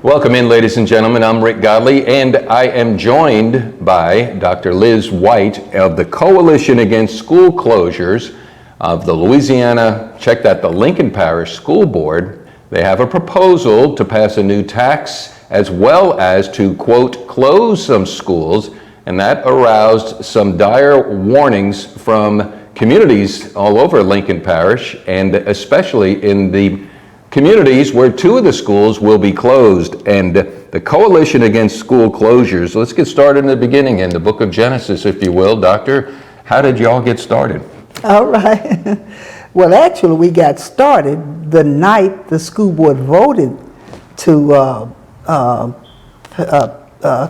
Welcome in, ladies and gentlemen. I'm Rick Godley, and I am joined by Dr. Liz White of the Coalition Against School Closures of the the Lincoln Parish School Board. They have a proposal to pass a new tax as well as to, quote, close some schools, and that aroused some dire warnings from communities all over Lincoln Parish, and especially in the communities where two of the schools will be closed. And the Coalition Against School Closures, let's get started in the beginning, in the book of Genesis, if you will. Doctor, how did y'all get started? All right. Well, actually, we got started the night the school board voted to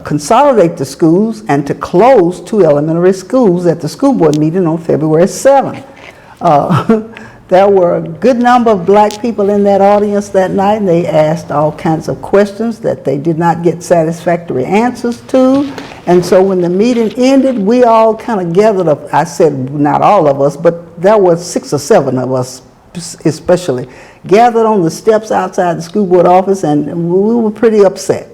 consolidate the schools and to close two elementary schools at the school board meeting on February 7th. There were a good number of black people in that audience that night, and they asked all kinds of questions that they did not get satisfactory answers to. And so when the meeting ended, we all kind of gathered up. I said not all of us, but there were 6 or 7 of us especially, gathered on the steps outside the school board office, and we were pretty upset.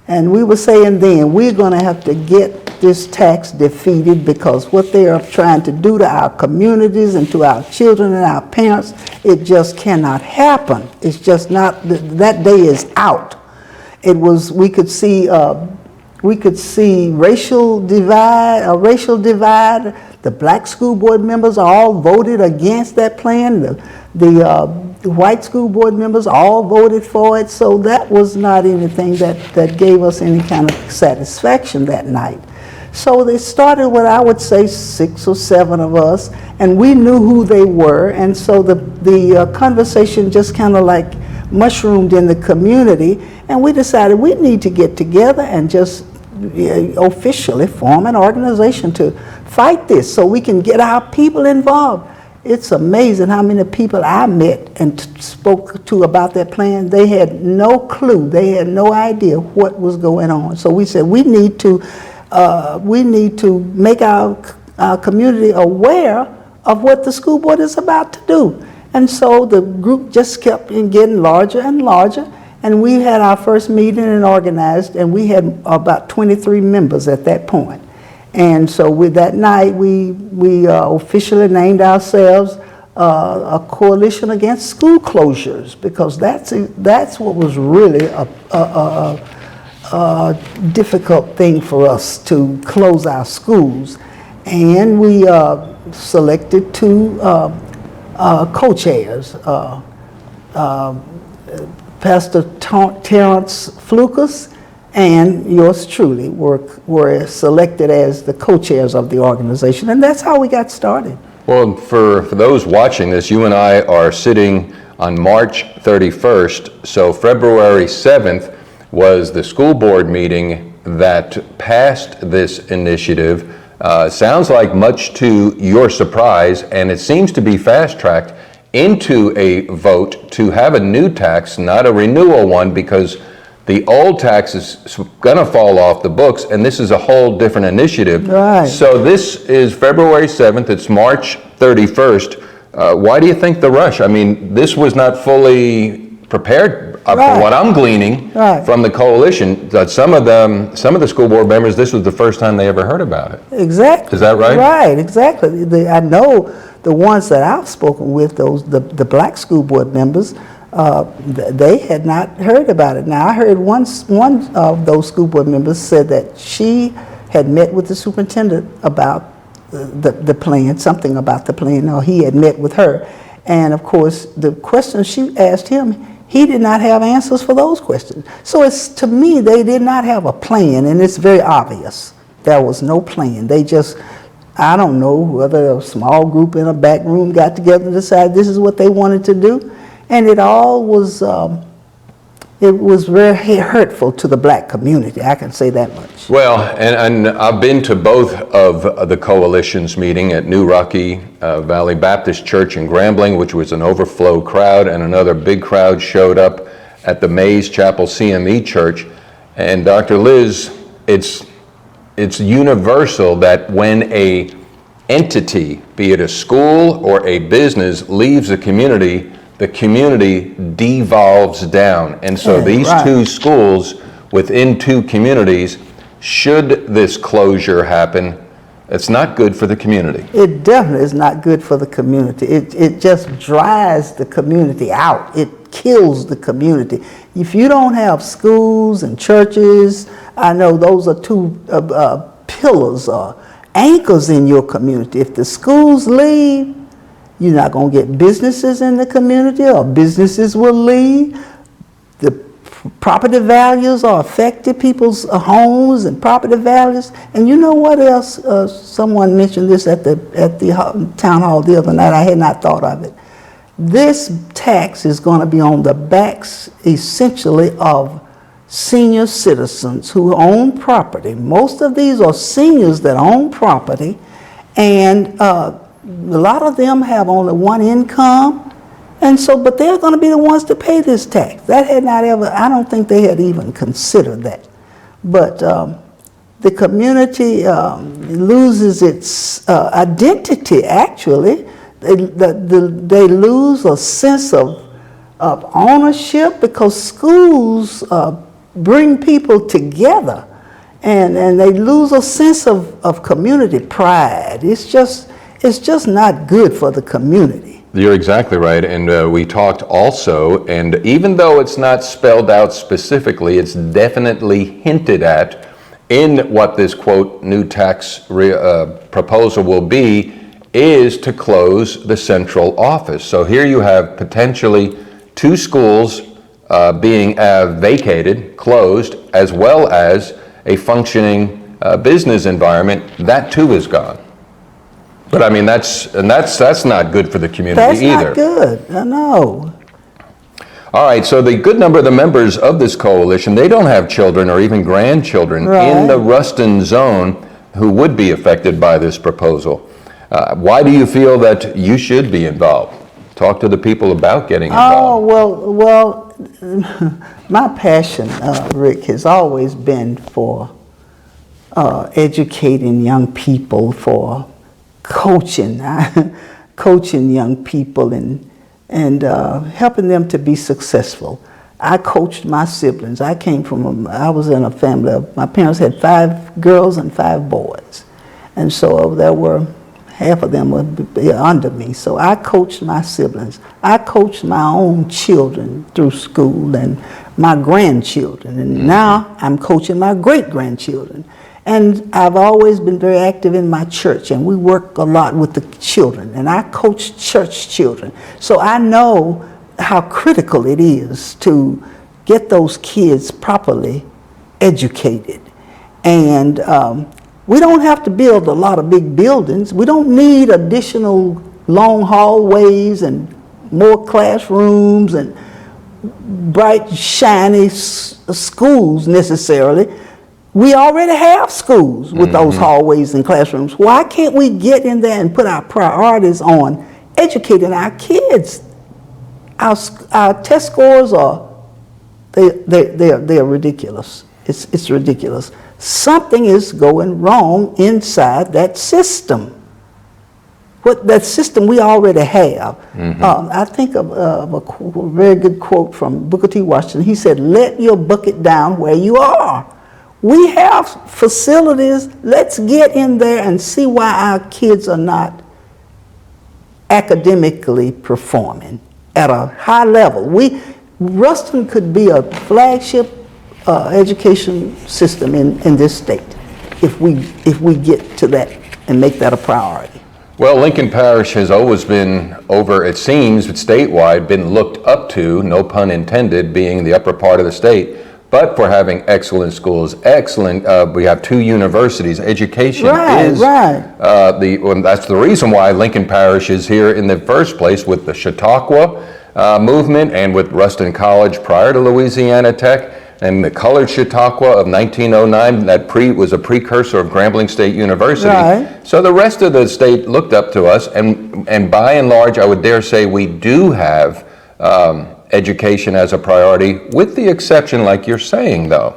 And we were saying then, we're going to have to get this tax defeated, because what they are trying to do to our communities and to our children and our parents, it just cannot happen. It's just not, that day is out. It was, we could see racial divide. The black school board members all voted against that plan. The white school board members all voted for it. So that was not anything that gave us any kind of satisfaction that night. So they started with, I would say, 6 or 7 of us, and we knew who they were. And so the conversation just kind of like mushroomed in the community, and we decided we need to get together and just officially form an organization to fight this so we can get our people involved. It's amazing how many people I met and spoke to about that plan. They had no clue. They had no idea what was going on. So we said we need to make our community aware of what the school board is about to do. And so the group just kept getting larger and larger. And we had our first meeting and organized, and we had about 23 members at that point. And so with that night, we officially named ourselves a Coalition Against School Closures, because that's what was really a difficult thing for us, to close our schools. And we selected 2 co-chairs. Pastor Terrence Flukas and yours truly were selected as the co-chairs of the organization, and that's how we got started. Well, for those watching this, you and I are sitting on March 31st, so February 7th was the school board meeting that passed this initiative. Sounds like much to your surprise, and it seems to be fast-tracked into a vote to have a new tax, not a renewal one, because the old tax is going to fall off the books, and this is a whole different initiative. Right. So this is February 7th, it's March 31st. Why do you think the rush? I mean, this was not fully prepared for what I'm gleaning from the coalition. That some of the school board members, this was the first time they ever heard about it. Exactly. Is that right? Right, exactly. I know the ones that I've spoken with, the black school board members, they had not heard about it. Now, I heard one of those school board members said that she had met with the superintendent about the plan, something about the plan, or he had met with her. And of course, the questions she asked him, he did not have answers for those questions. So it's, to me, they did not have a plan, and it's very obvious. There was no plan. They just, I don't know whether a small group in a back room got together and decided this is what they wanted to do. And it all was, it was very hurtful to the black community, I can say that much. Well, and I've been to both of the coalition's meeting at New Rocky Valley Baptist Church in Grambling, which was an overflow crowd, and another big crowd showed up at the Mays Chapel CME Church. And Dr. Liz, it's universal that when a entity, be it a school or a business, leaves a community, the community devolves down. And so Yeah, these right. two schools within two communities, should this closure happen, it's not good for the community. It definitely is not good for the community. It just dries the community out. It kills the community. If you don't have schools and churches, I know those are two pillars or anchors in your community. If the schools leave, you're not going to get businesses in the community, or businesses will leave. The property values are affected, people's homes and property values. And you know what else? Someone mentioned this at the town hall the other night. I had not thought of it. This tax is going to be on the backs, essentially, of senior citizens who own property. Most of these are seniors that own property, and a lot of them have only one income. And so, but they're going to be the ones to pay this tax. That had not ever, I don't think they had even considered that. But the community loses its identity, actually. They lose a sense of ownership, because schools bring people together, and they lose a sense of community pride. It's just not good for the community. You're exactly right, and we talked also, and even though it's not spelled out specifically, it's definitely hinted at in what this, quote, new tax proposal will be, is to close the central office. So here you have potentially two schools being vacated, closed, as well as a functioning business environment. That too is gone. But I mean, that's not good for the community either. That's not good, no. All right, so the good number of the members of this coalition, they don't have children or even grandchildren in the Ruston zone who would be affected by this proposal. Why do you feel that you should be involved? Talk to the people about getting involved. Oh, well, my passion, Rick, has always been for educating young people, for coaching young people and helping them to be successful. I coached my siblings. I was in a family my parents had 5 girls and 5 boys. And so there were, half of them were under me. So I coached my siblings. I coached my own children through school and my grandchildren. And now I'm coaching my great-grandchildren. And I've always been very active in my church, and we work a lot with the children, and I coach church children. So I know how critical it is to get those kids properly educated. And we don't have to build a lot of big buildings. We don't need additional long hallways and more classrooms and bright, shiny schools necessarily. We already have schools with those hallways and classrooms. Why can't we get in there and put our priorities on educating our kids? Our test scores they're ridiculous. It's ridiculous. Something is going wrong inside that system. That system we already have. I think of a very good quote from Booker T. Washington. He said, "Let your bucket down where you are." We have facilities. Let's get in there and see why our kids are not academically performing at a high level. Ruston could be a flagship education system in this state if we get to that and make that a priority. Well, Lincoln Parish has always been, it seems, statewide, been looked up to, no pun intended, being the upper part of the state, but for having excellent schools, we have 2 universities. Education that's the reason why Lincoln Parish is here in the first place, with the Chautauqua movement and with Ruston College prior to Louisiana Tech, and the colored Chautauqua of 1909 that was a precursor of Grambling State University. Right. So the rest of the state looked up to us, and by and large, I would dare say we do have education as a priority, with the exception, like you're saying, though.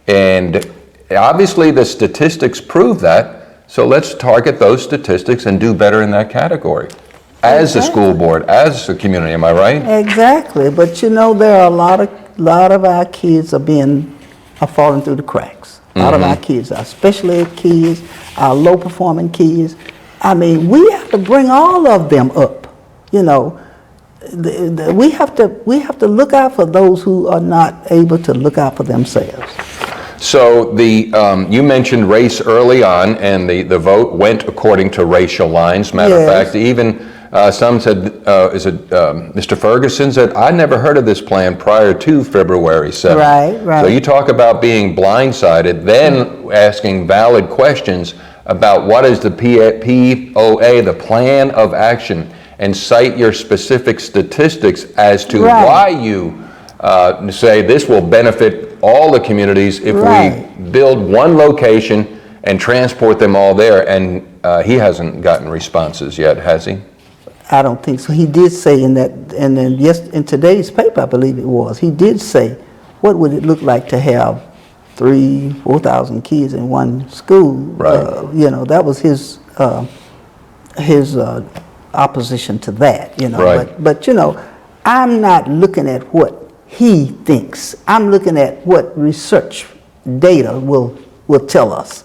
And obviously the statistics prove that, so let's target those statistics and do better in that category. as a school board, as a community, am I right? Exactly, but you know, there are a lot of our kids are falling through the cracks. A lot of our kids, our special ed kids, our low performing kids. I mean, we have to bring all of them up. You know, we have to look out for those who are not able to look out for themselves. So you mentioned race early on, and the vote went according to racial lines. Matter of fact, even some said, Mr. Ferguson said, I never heard of this plan prior to February 7th. Right. So you talk about being blindsided, then asking valid questions about what is the POA, the plan of action, and cite your specific statistics as to why you say this will benefit all the communities if we build one location and transport them all there. And he hasn't gotten responses yet, has he? I don't think so. He did say in that, and then in today's paper, I believe it was, he did say, what would it look like to have 3,000-4,000 kids in one school? Right. You know, that was his opposition to that. You know, Right. but you know, I'm not looking at what he thinks. I'm looking at what research data will tell us.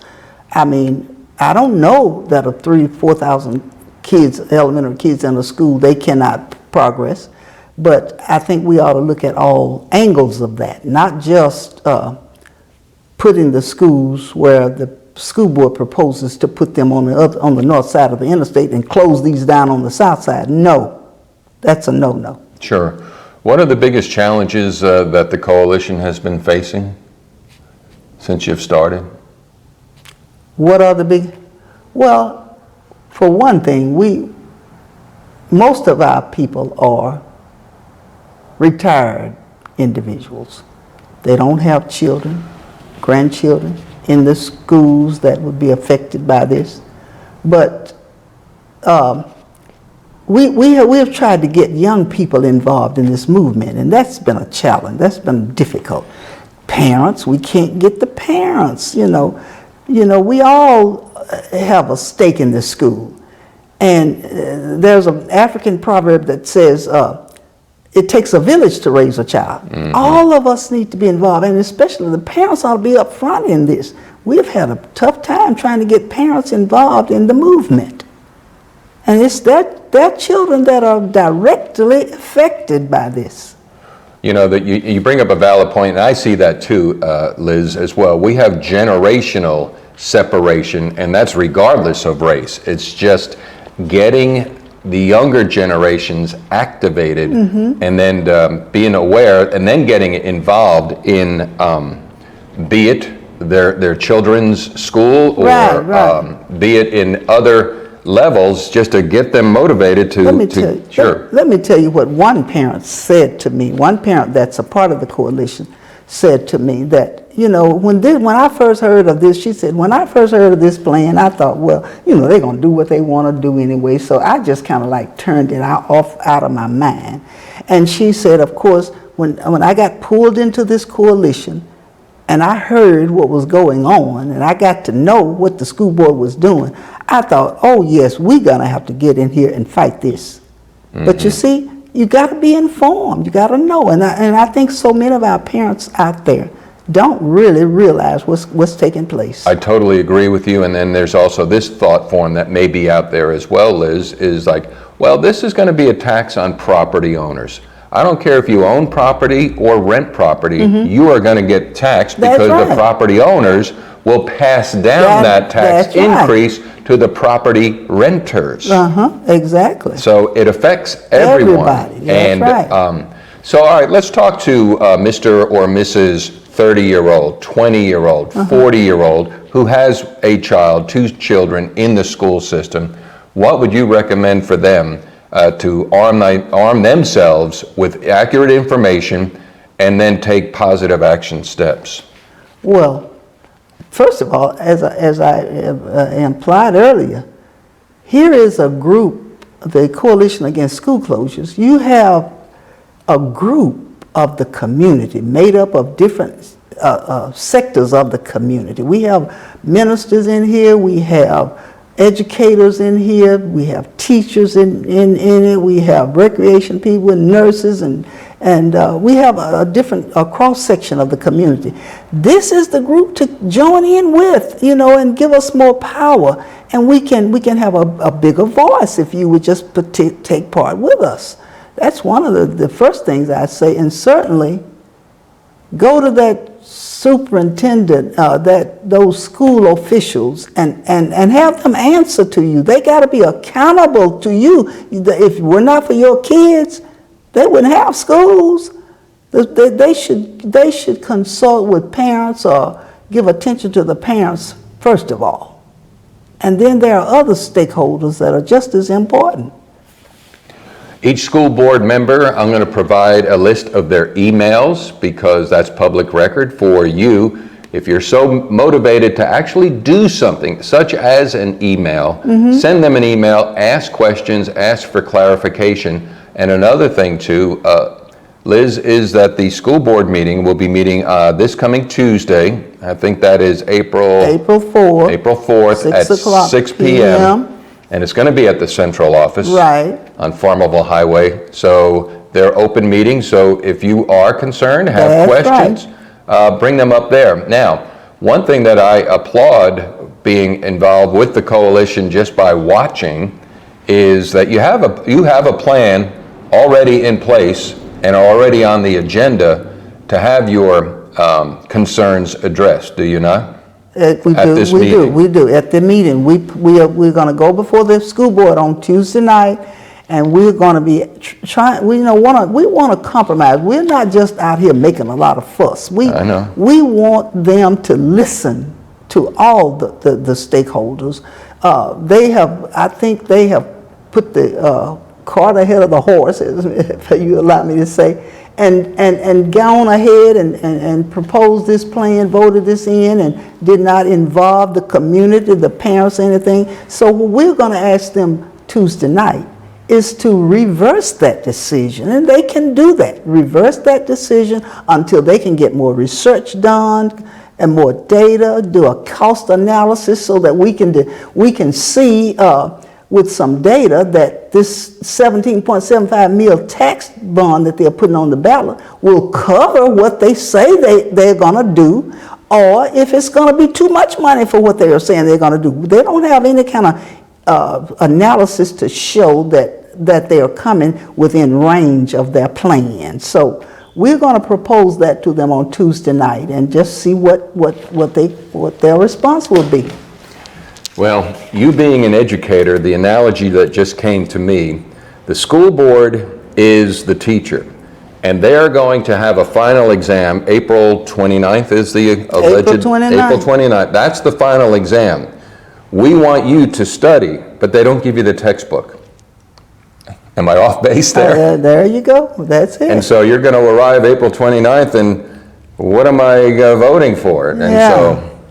I mean, I don't know that a 3,000-4,000 kids, elementary kids in a school, they cannot progress. But I think we ought to look at all angles of that, not just putting the schools where the school board proposes to put them on the north side of the interstate and close these down on the south side. No, that's a no-no. Sure. What are the biggest challenges that the coalition has been facing since you've started? What are the big? Well, for one thing, most of our people are retired individuals. They don't have children, grandchildren in the schools that would be affected by this. But we have tried to get young people involved in this movement, and that's been a challenge. That's been difficult. Parents, we can't get the parents. You know, we all have a stake in this school, and there's an African proverb that says, it takes a village to raise a child. Mm-hmm. All of us need to be involved, and especially the parents ought to be up front in this. We've had a tough time trying to get parents involved in the movement. And it's their children that are directly affected by this. You know, that you bring up a valid point, and I see that too, Liz, as well. We have generational separation, and that's regardless of race. It's just getting the younger generations activated, and then being aware, and then getting involved in, be it their children's school, or be it in other levels, just to get them motivated to. Let me tell you what one parent said to me. One parent that's a part of the coalition said to me that, you know, when I first heard of this, she said, when I first heard of this plan, I thought, well, you know, they're going to do what they want to do anyway. So I just kind of like turned it out of my mind. And she said, of course, when I got pulled into this coalition and I heard what was going on and I got to know what the school board was doing, I thought, oh yes, we're going to have to get in here and fight this. But you see, you got to be informed. You got to know. And I think so many of our parents out there don't really realize what's taking place. I totally agree with you. And then there's also this thought form that may be out there as well, Liz, is like, well, this is going to be a tax on property owners. I don't care if you own property or rent property, you are going to get taxed because the property owners will pass down that tax increase to the property renters. Exactly. So it affects everyone. Everybody. That's right. So all right, let's talk to Mr. or Mrs. 30-year-old, 20-year-old, 40-year-old who has a child, 2 children in the school system. What would you recommend for them to arm themselves with accurate information and then take positive action steps? Well, first of all, as I implied earlier, here is a group, the Coalition Against School Closures. You have a group of the community made up of different sectors of the community. We have ministers in here, we have educators in here, we have teachers in it, we have recreation people and nurses, and we have a cross-section of the community. This is the group to join in with, and give us more power, and we can have a bigger voice if you would just take part with us. That's one of the first things I say, and certainly go to that superintendent, those school officials, and have them answer to you. They got to be accountable to you. If it were not for your kids, they wouldn't have schools. They should consult with parents or give attention to the parents first of all. And then there are other stakeholders that are just as important. Each school board member, I'm going to provide a list of their emails because that's public record for you. If you're so motivated to actually do something, such as an email, send them an email, ask questions, ask for clarification. And another thing too, Liz, is that the school board meeting will be meeting this coming Tuesday. I think that is April 4th. April 4th at 6 p.m. And it's going to be at the central office on Farmerville Highway. So they're open meetings. So if you are concerned, have questions, bring them up there. Now, one thing that I applaud being involved with the coalition just by watching is that you have a plan already in place and already on the agenda to have your concerns addressed, do you not? We do. At the meeting, we're going to go before the school board on Tuesday night, and we're going to be trying. We want to compromise. We're not just out here making a lot of fuss. I know. We want them to listen to all the stakeholders. I think they have put the cart ahead of the horse, if you allow me to say. And gone ahead and proposed this plan, voted this in, and did not involve the community, the parents, anything. So what we're going to ask them Tuesday night is to reverse that decision, and they can do that. Reverse that decision until they can get more research done and more data, do a cost analysis so that we can see with some data that this 17.75 mil tax bond that they're putting on the ballot will cover what they say they're going to do, or if it's going to be too much money for what they are saying they're going to do. They don't have any kind of analysis to show that they are coming within range of their plan. So we're going to propose that to them on Tuesday night and just see what their response will be. Well, you being an educator, the analogy that just came to me, the school board is the teacher, and they are going to have a final exam. April 29th is the alleged... April 29th. That's the final exam. We want you to study, but they don't give you the textbook. Am I off base there? There you go. That's it. And so you're going to arrive April 29th, and what am I voting for? And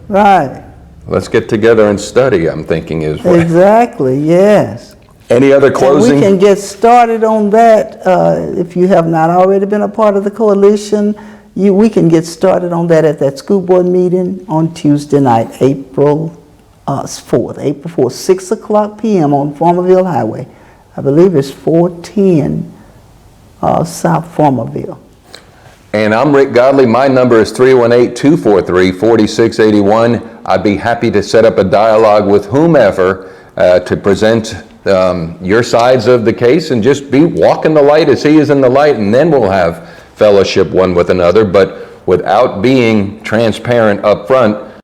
right. Let's get together and study, I'm thinking is what. Exactly, yes. Any other closing? And we can get started on that. If you have not already been a part of the coalition, we can get started on that at that school board meeting on Tuesday night, April 4th, 6 o'clock p.m. on Farmerville Highway. I believe it's 410 South Farmerville. And I'm Rick Godley. My number is 318-243-4681. I'd be happy to set up a dialogue with whomever to present your sides of the case and just be walking the light as he is in the light, and then we'll have fellowship one with another. But without being transparent up front,